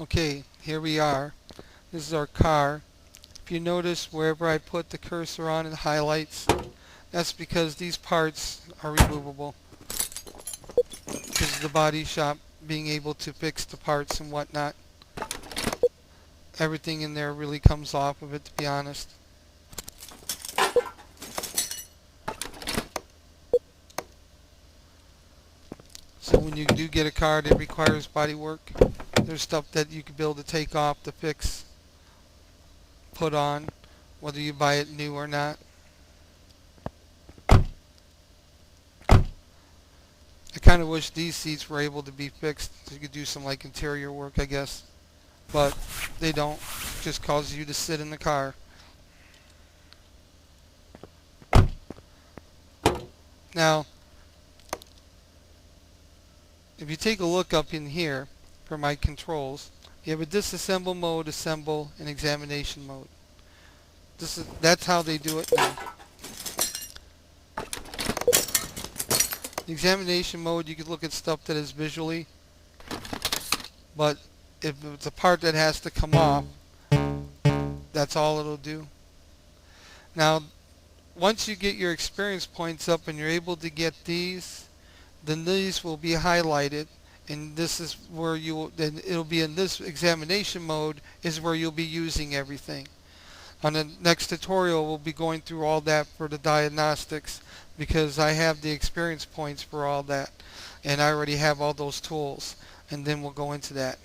Okay, here we are. This is our car. If you notice wherever I put the cursor on it highlights, that's because these parts are removable. Because of the body shop being able to fix the parts and whatnot. Everything in there really comes off of it, to be honest. So when you do get a car that requires body work, there's stuff that you could be able to take off to fix, put on, whether you buy it new or not. I kind of wish these seats were able to be fixed so you could do some like interior work, I guess. But they don't. It just causes you to sit in the car. Now, if you take a look up in here for my controls, you have a disassemble mode, assemble, and examination mode. That's how they do it now. The examination mode, you can look at stuff that is visually, but if it's a part that has to come off, that's all it'll do. Now, once you get your experience points up and you're able to get these, then these will be highlighted, and this is where then it'll be in this examination mode is where you'll be using everything. On the next tutorial, we'll be going through all that for the diagnostics because I have the experience points for all that, and I already have all those tools, and then we'll go into that.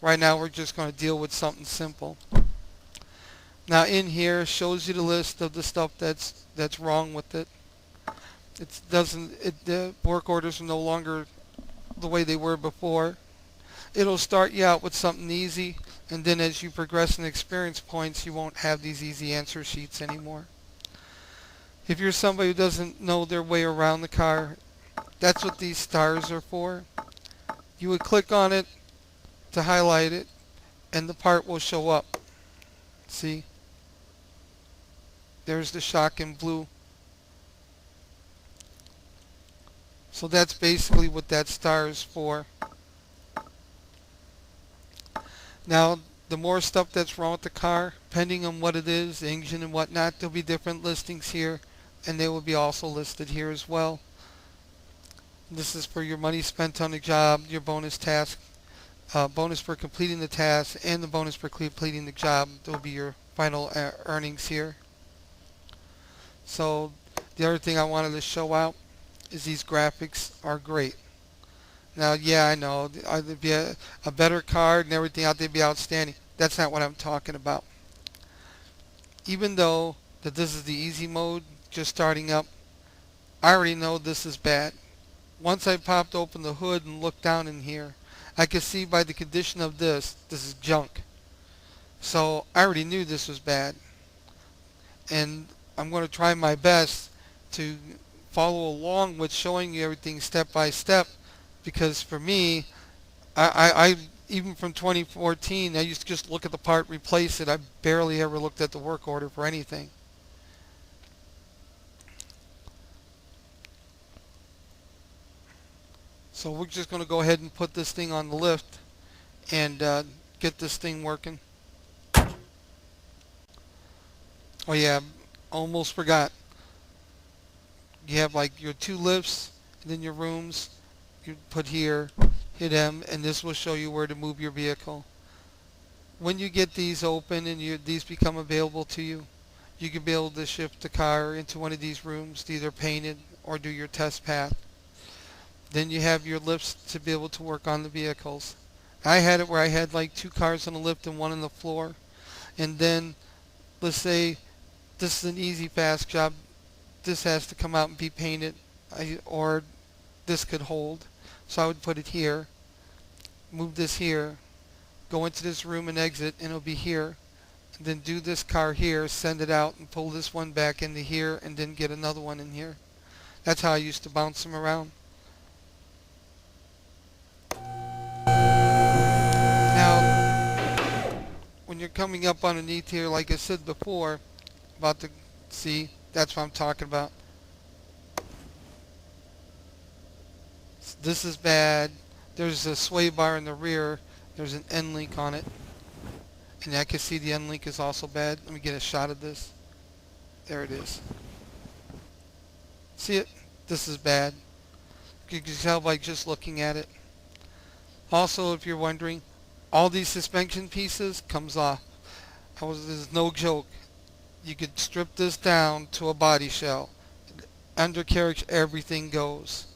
Right now, we're just going to deal with something simple. Now in here shows you the list of the stuff that's wrong with it. The work orders are no longer the way they were before. It'll start you out with something easy, and then as you progress in experience points, you won't have these easy answer sheets anymore. If you're somebody who doesn't know their way around the car, that's what these stars are for. You would click on it to highlight it, and the part will show up. See? There's the shock in blue. So that's basically what that star is for. Now, the more stuff that's wrong with the car, depending on what it is, the engine and whatnot, there'll be different listings here, and they will be also listed here as well. This is for your money spent on the job, your bonus task, bonus for completing the task, and the bonus for completing the job. There will be your final earnings here. So the other thing I wanted to show out is these graphics are great. Now, yeah, I know there'd be a better card and everything out there would be outstanding. That's not what I'm talking about. Even though that this is the easy mode, just starting up, I already know this is bad. Once I popped open the hood and looked down in here, I could see by the condition of this is junk. So I already knew this was bad. And I'm going to try my best to follow along with showing you everything step by step, because for me, I even from 2014, I used to just look at the part, replace it. I barely ever looked at the work order for anything. So we're just going to go ahead and put this thing on the lift and get this thing working. Oh yeah, almost forgot. You have like your two lifts and then your rooms. You put here, hit M, and this will show you where to move your vehicle. When you get these open and these become available to you, you can be able to shift the car into one of these rooms to either paint it or do your test path. Then you have your lifts to be able to work on the vehicles. I had it where I had like two cars on the lift and one on the floor. And then, let's say this is an easy fast job. This has to come out and be painted, or this could hold. So I would put it here, move this here, go into this room and exit, and it'll be here. And then do this car here, send it out, and pull this one back into here, and then get another one in here. That's how I used to bounce them around. Now, when you're coming up underneath here, like I said before, about the, see, that's what I'm talking about. This is bad. There's a sway bar in the rear. There's an end link on it. And I can see the end link is also bad. Let me get a shot of this. There it is. See it? This is bad. You can tell by just looking at it. Also, if you're wondering, all these suspension pieces comes off. This is no joke. You could strip this down to a body shell. Undercarriage, everything goes.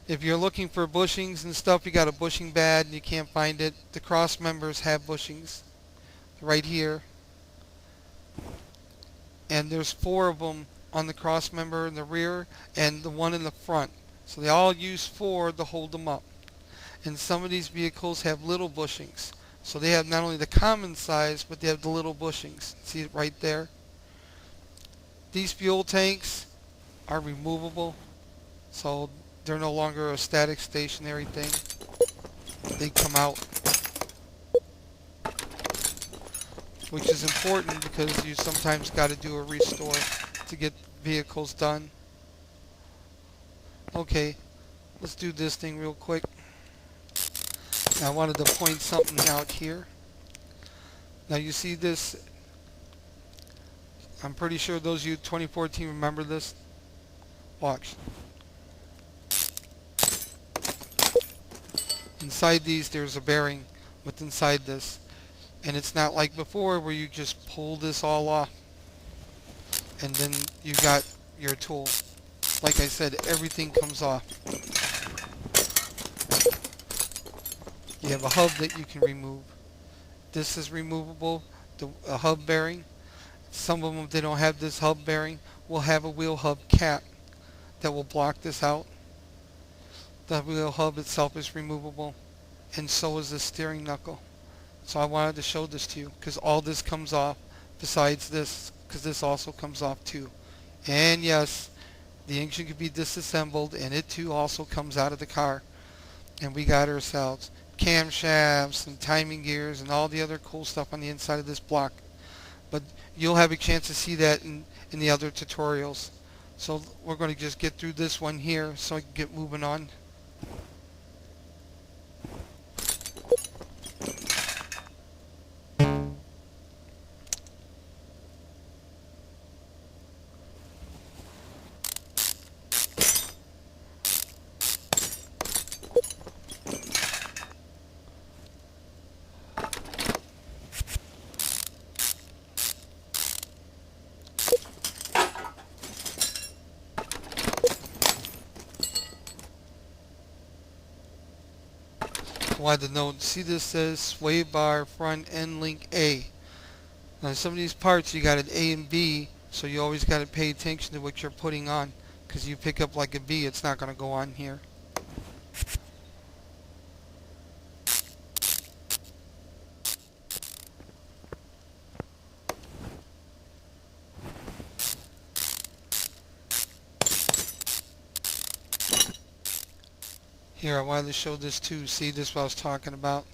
If you're looking for bushings and stuff, you got a bushing bad and you can't find it, the cross members have bushings right here. And there's 4 of them on the cross member in the rear and the one in the front. So they all use 4 to hold them up. And some of these vehicles have little bushings. So they have not only the common size, but they have the little bushings. See it right there? These fuel tanks are removable. So they're no longer a static stationary thing. They come out. Which is important because you sometimes got to do a restore to get vehicles done. Okay, let's do this thing real quick. Now, I wanted to point something out here. Now you see this, I'm pretty sure those of you 2014 remember this. Watch. Inside these there's a bearing with inside this. And it's not like before where you just pull this all off and then you got your tool. Like I said, everything comes off. You have a hub that you can remove. This is removable, a hub bearing. Some of them, if they don't have this hub bearing, will have a wheel hub cap that will block this out. The wheel hub itself is removable, and so is the steering knuckle. So I wanted to show this to you because all this comes off besides this, because this also comes off too. And yes, the engine can be disassembled and it too also comes out of the car. And we got ourselves camshafts and timing gears and all the other cool stuff on the inside of this block. But you'll have a chance to see that in the other tutorials. So we're going to just get through this one here so I can get moving on. Why the note? See, this says sway bar front end link A. Now some of these parts you got an A and B, so you always got to pay attention to what you're putting on, because you pick up like a B, it's not going to go on here. Here, I wanted to show this too. See, this is what I was talking about.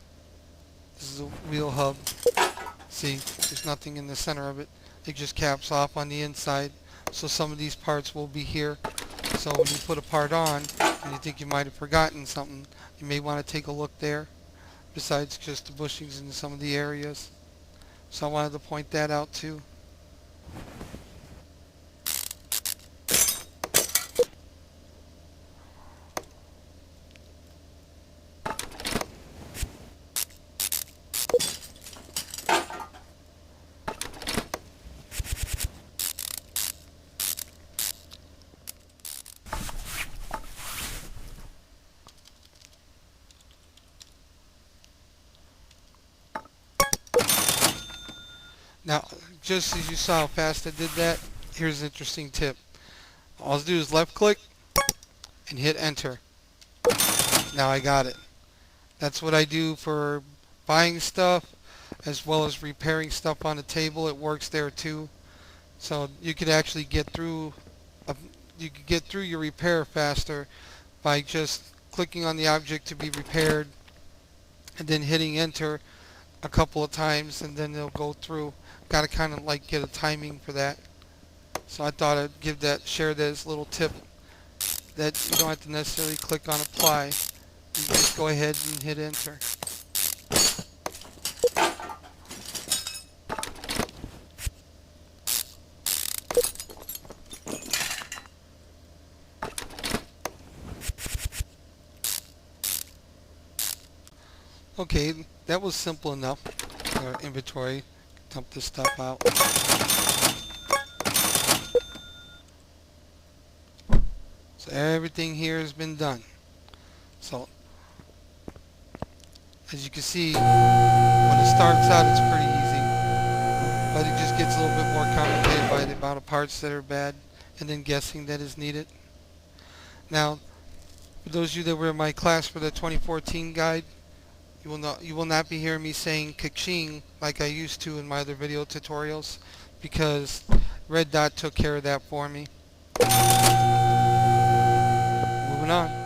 This is a wheel hub. See, there's nothing in the center of it. It just caps off on the inside. So some of these parts will be here. So when you put a part on and you think you might have forgotten something, you may want to take a look there, besides just the bushings in some of the areas. So I wanted to point that out too. Now, just as you saw how fast I did that, here's an interesting tip. All I do is left click and hit enter. Now I got it. That's what I do for buying stuff as well as repairing stuff on the table. It works there too. So you could actually get through your repair faster by just clicking on the object to be repaired and then hitting enter a couple of times, and then it'll go through. Got to kind of like get a timing for that. So I thought I'd share that as a little tip, that you don't have to necessarily click on apply. You just go ahead and hit enter. Okay, that was simple enough. Our inventory, dump this stuff out. So everything here has been done. So as you can see, when it starts out it's pretty easy, but it just gets a little bit more complicated by the amount of parts that are bad and then guessing that is needed. Now, for those of you that were in my class for the 2014 guide, you will not be hearing me saying ka-ching like I used to in my other video tutorials, because Red Dot took care of that for me. Moving on.